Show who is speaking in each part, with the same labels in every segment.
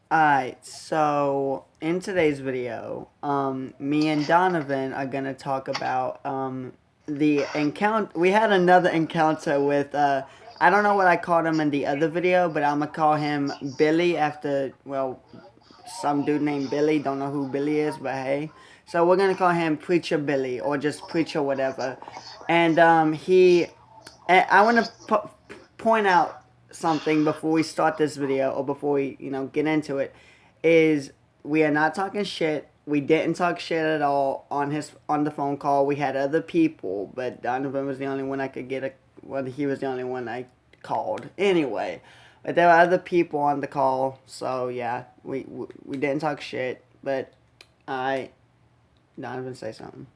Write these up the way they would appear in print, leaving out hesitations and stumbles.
Speaker 1: Alright, so in today's video, me and Donovan are gonna talk about the encounter. We had another encounter with I don't know what I called him in the other video, but I'm gonna call him Billy after some dude named Billy. Don't know who Billy is, but hey. So we're gonna call him Preacher Billy or just Preacher whatever, and I want to point out something before we start this video or before we get into it is we are not talking shit. We didn't talk shit at all on the phone call. We had other people, but Donovan was the only one I could get a. Well, he was the only one I called anyway. But there were other people on the call, so yeah, we didn't talk shit. But I Donovan say something.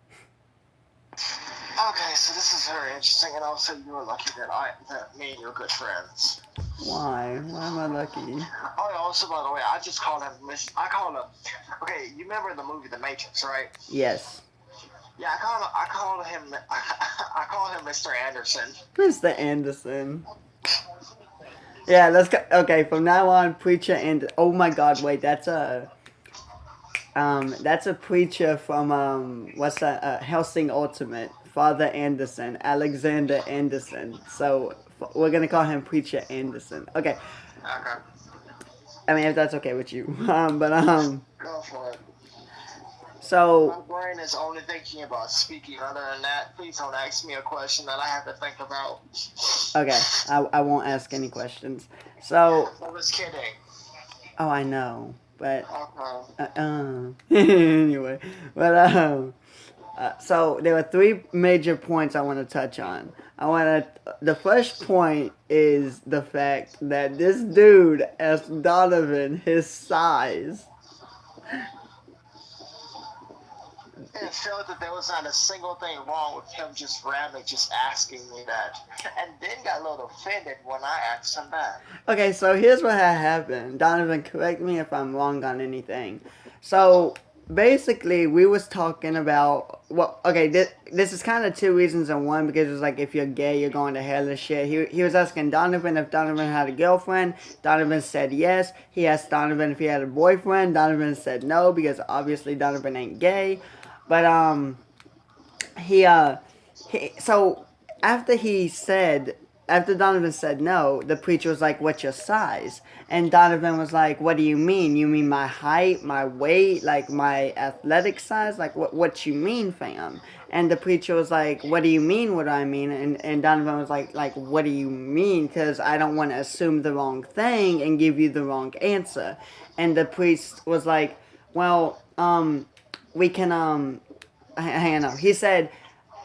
Speaker 2: Okay, so this is very interesting, and also you were lucky that me and you are good friends.
Speaker 1: Why? Why am I lucky?
Speaker 2: Oh, also by the way, I just called him I called him. Okay, you remember the movie The Matrix, right?
Speaker 1: Yes.
Speaker 2: Yeah, I called him. I called him Mr. Anderson.
Speaker 1: Mr. Anderson. Yeah, let's go. Okay, from now on, preacher and oh my God, wait, that's a preacher from what's that? Helsing Ultimate, Father Anderson, Alexander Anderson. So we're gonna call him Preacher Anderson. Okay.
Speaker 2: Okay.
Speaker 1: I mean, if that's okay with you,
Speaker 2: Go for it.
Speaker 1: So
Speaker 2: my brain is only thinking about speaking. Other than that, please don't ask me a question that I have to think about.
Speaker 1: Okay, I won't ask any questions. So
Speaker 2: I was kidding.
Speaker 1: Oh, I know, but
Speaker 2: Okay.
Speaker 1: anyway, but so there were three major points I want to touch on. The first point is the fact that this dude asked Donovan his size.
Speaker 2: It felt that there was not a single thing wrong with him just randomly just asking me that, and then got a little offended when I asked him back.
Speaker 1: Okay, so here's what had happened. Donovan, correct me if I'm wrong on anything. So basically, we was talking about okay, this is kind of two reasons in one because it's like if you're gay, you're going to hell and shit. He was asking Donovan if Donovan had a girlfriend. Donovan said yes. He asked Donovan if he had a boyfriend. Donovan said no because obviously Donovan ain't gay. But he so after he said after Donovan said no, the preacher was like, "What's your size?" And Donovan was like, "What do you mean? You mean my height, my weight, like my athletic size? Like what you mean, fam?" And the preacher was like, "What do you mean? What do I mean?" And Donovan was like, "What do you mean? Because I don't want to assume the wrong thing and give you the wrong answer." And the priest was like, "Well, we can hang on." He said,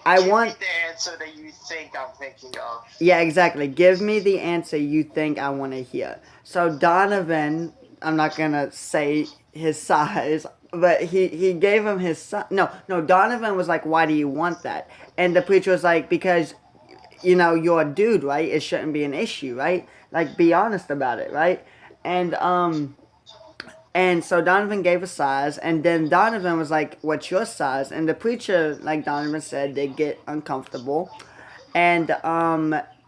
Speaker 1: I
Speaker 2: Give
Speaker 1: want
Speaker 2: me the answer that you think I'm thinking of.
Speaker 1: Yeah, exactly. Give me the answer you think I want to hear. So Donovan, I'm not gonna say his size, but he gave him his size. No. Donovan was like, "Why do you want that?" And the preacher was like, "Because you're a dude, right? It shouldn't be an issue, right? Like, be honest about it, right?" And so Donovan gave a size, and then Donovan was like, "What's your size?" And the preacher, like Donovan said, did get uncomfortable. And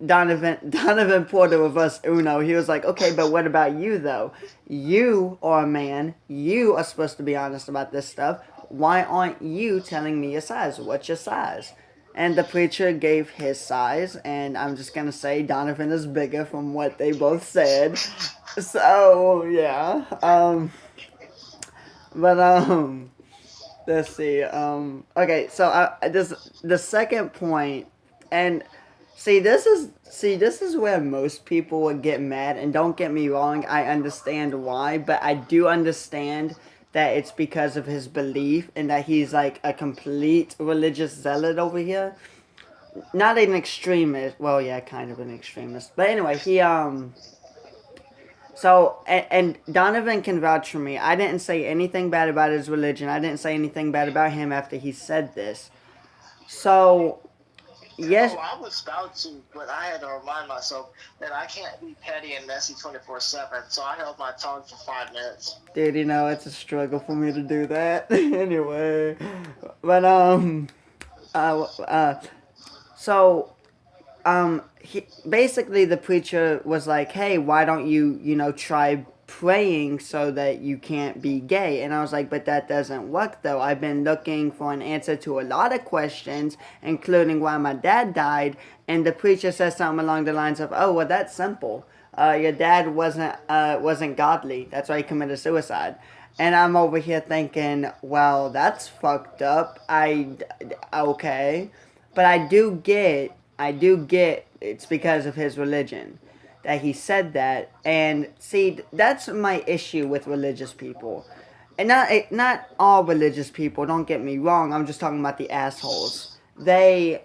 Speaker 1: Donovan pulled a reverse Uno. He was like, "Okay, but what about you though? You are a man. You are supposed to be honest about this stuff. Why aren't you telling me your size? What's your size?" And the preacher gave his size, and I'm just gonna say Donovan is bigger from what they both said. So yeah, but let's see. Okay, so this the second point, and this is where most people would get mad. And don't get me wrong, I understand why, but I do understand that it's because of his belief and that he's like a complete religious zealot over here. Not an extremist. Well, yeah, kind of an extremist. But anyway, and Donovan can vouch for me. I didn't say anything bad about his religion. I didn't say anything bad about him after he said this. So, yes.
Speaker 2: Oh, I was about to, but I had to remind myself that I can't be petty and messy 24/7. So I held my tongue for 5 minutes.
Speaker 1: Dude, it's a struggle for me to do that. Anyway. But, uh, uh, so, basically the preacher was like, "Hey, why don't you try praying so that you can't be gay. And I was like, but that doesn't work though. I've been looking for an answer to a lot of questions, including why my dad died. And the preacher says something along the lines of, oh, well, that's simple. Your dad wasn't godly. That's why he committed suicide. And I'm over here thinking, well, that's fucked up. Okay. But I do get it's because of his religion that he said that. And see, that's my issue with religious people. And not all religious people, don't get me wrong. I'm just talking about the assholes. They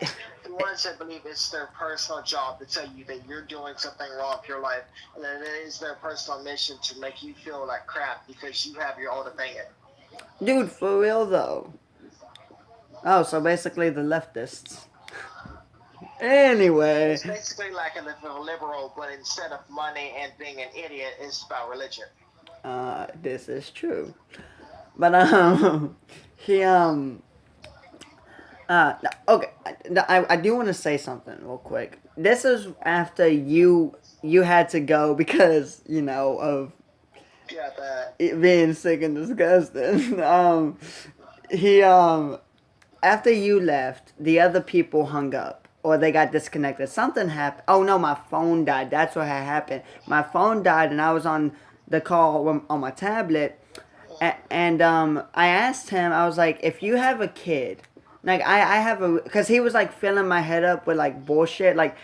Speaker 2: The ones that believe it's their personal job to tell you that you're doing something wrong with your life, and that it is their personal mission to make you feel like crap because you have your own opinion.
Speaker 1: dude, for real though. Oh, so basically the leftists. Anyway,
Speaker 2: It's basically like a liberal, but instead of money and being an idiot, it's about religion.
Speaker 1: this is true. But he no, okay. I do want to say something real quick. This is after you had to go because of
Speaker 2: Yeah, that.
Speaker 1: it being sick and disgusting. He after you left, the other people hung up or they got disconnected. Something happened. Oh no, my phone died. That's what had happened. My phone died, and I was on the call on my tablet, and I asked him. I was like, if you have a kid, like I have a, because he was like filling my head up with like bullshit. Like,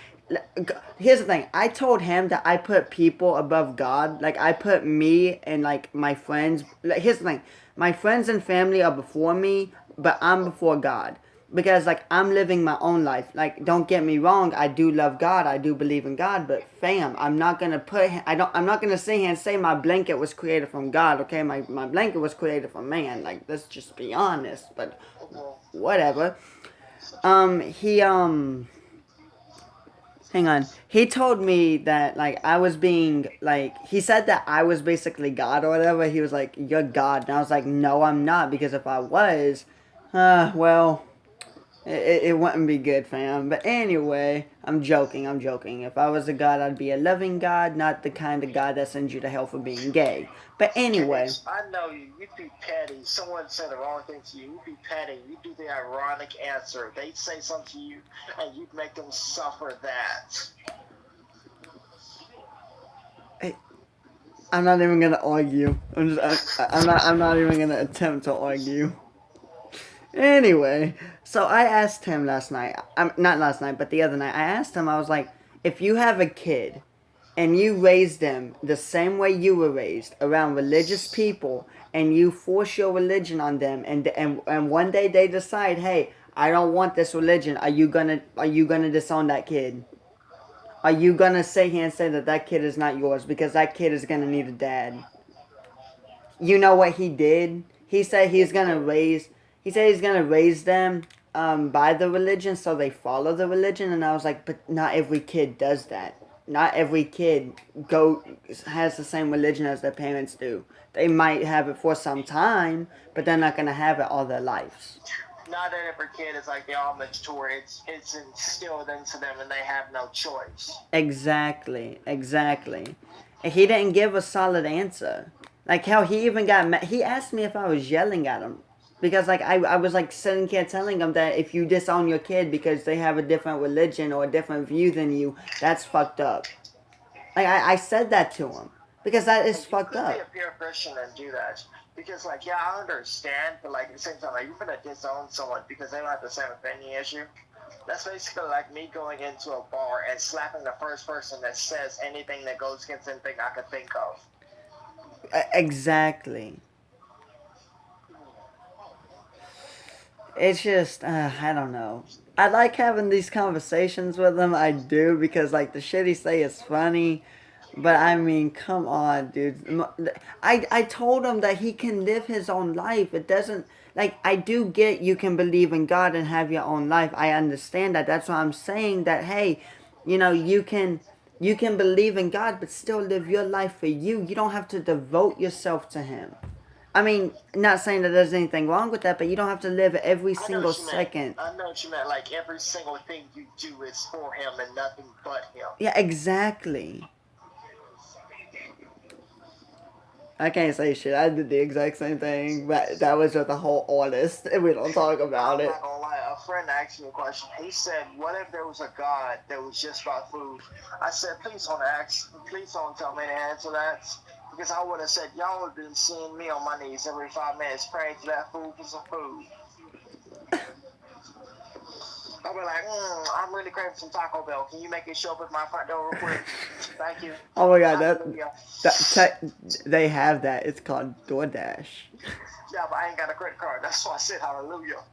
Speaker 1: here's the thing. I told him that I put people above God. Like I put me and like my friends. Like, here's the thing. My friends and family are before me, but I'm before God. Because like I'm living my own life. Like don't get me wrong, I do love God, I do believe in God, but fam, I'm not gonna sit here and say my blanket was created from God, okay? My blanket was created from man. Like let's just be honest, but
Speaker 2: Mhm.
Speaker 1: whatever. He hang on. He told me that like I was being like he said that I was basically God or whatever. He was like, you're God, and I was like, no, I'm not, because if I was, well, it wouldn't be good, fam. But anyway, I'm joking. I'm joking. If I was a god, I'd be a loving god, not the kind of god that sends you to hell for being gay. But anyway,
Speaker 2: Case, I know you. You'd be petty. Someone said the wrong thing to you. You'd be petty. You'd do the ironic answer. They'd say something to you, and you'd make them suffer that.
Speaker 1: I'm not even gonna argue. I'm not even gonna attempt to argue. Anyway, so I asked him last night. Not last night, but the other night. I asked him. I was like, if you have a kid and you raise them the same way you were raised around religious people, and you force your religion on them, and one day they decide, hey, I don't want this religion. Are you gonna disown that kid? Are you gonna sit here and say that that kid is not yours because that kid is gonna need a dad? You know what he did? He said
Speaker 2: Yeah,
Speaker 1: he's
Speaker 2: he
Speaker 1: gonna
Speaker 2: did.
Speaker 1: raise. He said he's gonna raise them by the religion, so they follow the religion. And I was like, but not every kid does that. Not every kid go has the same religion as their parents do. They might have it for some time, but they're not gonna have it all their lives.
Speaker 2: Not every kid is like they all mature. It's instilled into them, and they have no choice.
Speaker 1: Exactly, exactly. And he didn't give a solid answer. Like how he even got mad. He asked me if I was yelling at him. Because like I was like sitting here telling him that if you disown your kid because they have a different religion or a different view than you, that's fucked up. Like I said that to him. Because that is
Speaker 2: And you
Speaker 1: fucked
Speaker 2: could be a
Speaker 1: up.
Speaker 2: pure Christian and do that. Because, like, yeah, I understand, but, like, at the same time, like, you're gonna disown someone because they don't have the same opinion as you. That's basically like me going into a bar and slapping the first person that says anything that goes against anything I could think of.
Speaker 1: Exactly. It's just I don't know. I like having these conversations with him. I do, because like the shit he say is funny, but I mean, come on, dude. I told him that he can live his own life. It doesn't, like, I do get you can believe in God and have your own life. I understand that. That's why I'm saying that. Hey, you can believe in God, but still live your life for you. You don't have to devote yourself to Him. I mean, not saying that there's anything wrong with that, but you don't have to live every
Speaker 2: I know
Speaker 1: single
Speaker 2: what you meant.
Speaker 1: second.
Speaker 2: I know what you meant. Like, every single thing you do is for him and nothing but him.
Speaker 1: Yeah, exactly. I can't say shit. I did the exact same thing, but that was with a whole artist, and we don't talk about
Speaker 2: I'm
Speaker 1: it.
Speaker 2: not gonna lie, a friend asked me a question. He said, what if there was a God that was just about food? I said, please don't tell me to answer that. Because I would have said, y'all would have been seeing me on my knees every 5 minutes praying to that food for some food. I'll be like, I'm really craving some Taco Bell. Can you make it show up at my front door real quick? Thank you.
Speaker 1: Oh my god,
Speaker 2: Hallelujah.
Speaker 1: they have that. It's called DoorDash.
Speaker 2: Yeah, but I ain't got a credit card. That's why I said hallelujah.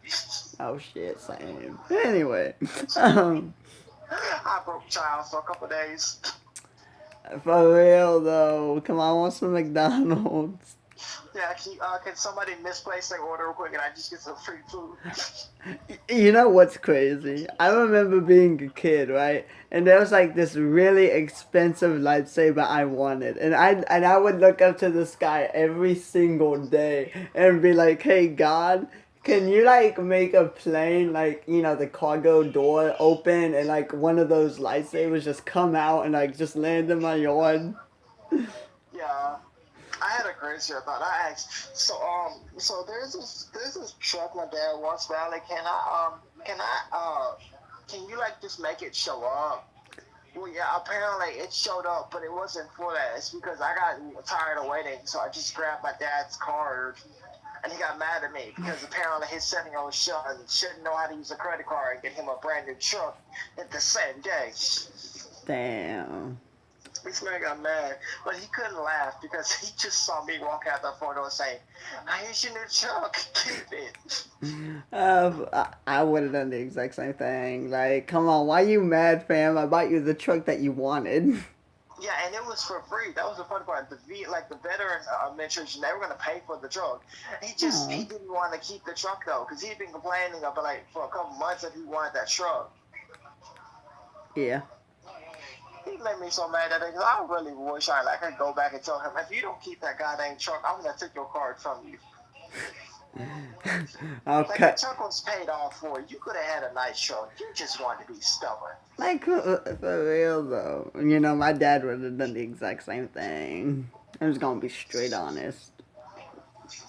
Speaker 1: Oh shit, same. Anyway,
Speaker 2: I broke child for a couple of days.
Speaker 1: for real though, come on, I want some McDonald's.
Speaker 2: Yeah, can somebody misplace their order real quick and I just get some free food?
Speaker 1: You know what's crazy? I remember being a kid, right? And there was like this really expensive lightsaber I wanted, and I would look up to the sky every single day and be like, "Hey God, can you like make a plane like the cargo door open and like one of those lightsabers just come out and like just land in my yard?"
Speaker 2: Yeah. I had a crazier thought. I asked, so there's this truck my dad wants, Valley. Can you like just make it show up? Well, yeah, apparently it showed up, but it wasn't for that. It's because I got tired of waiting, so I just grabbed my dad's card, and he got mad at me because apparently his 7-year-old son shouldn't know how to use a credit card and get him a brand new truck at the same day.
Speaker 1: Damn.
Speaker 2: This man got mad, but he couldn't laugh because he just saw me walk out the front door saying, "Here's your new truck, keep it."
Speaker 1: I would have done the exact same thing. Like, come on, why you mad, fam? I bought you the truck that you wanted.
Speaker 2: Yeah, and it was for free. That was the funny part. The veteran administration, they were gonna pay for the truck. He didn't want to keep the truck though, because he'd been complaining about for a couple months that he wanted that truck.
Speaker 1: Yeah.
Speaker 2: He made me so mad that day, 'cause I really wish I could go back and tell him, if you don't keep that goddamn truck, I'm gonna take your card from you. Like the truck was paid off for. You could have had a nice truck. You just wanted to be stubborn.
Speaker 1: Like, for real though. My dad would have done the exact same thing. I'm just gonna be straight honest.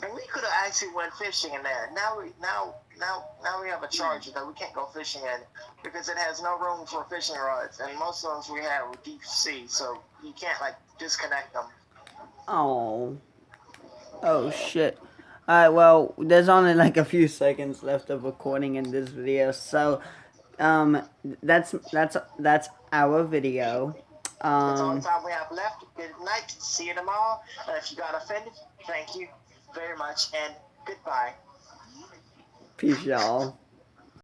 Speaker 2: And we could have actually went fishing in there. Now we have a charge that we can't go fishing in because it has no room for fishing rods, and most of those we have were deep sea, so you can't disconnect them.
Speaker 1: Oh shit. Alright, well, there's only like a few seconds left of recording in this video, so that's our video.
Speaker 2: That's all the time we have left. Good night. See you tomorrow. And if you got offended, thank you very much, and goodbye.
Speaker 1: Peace, y'all.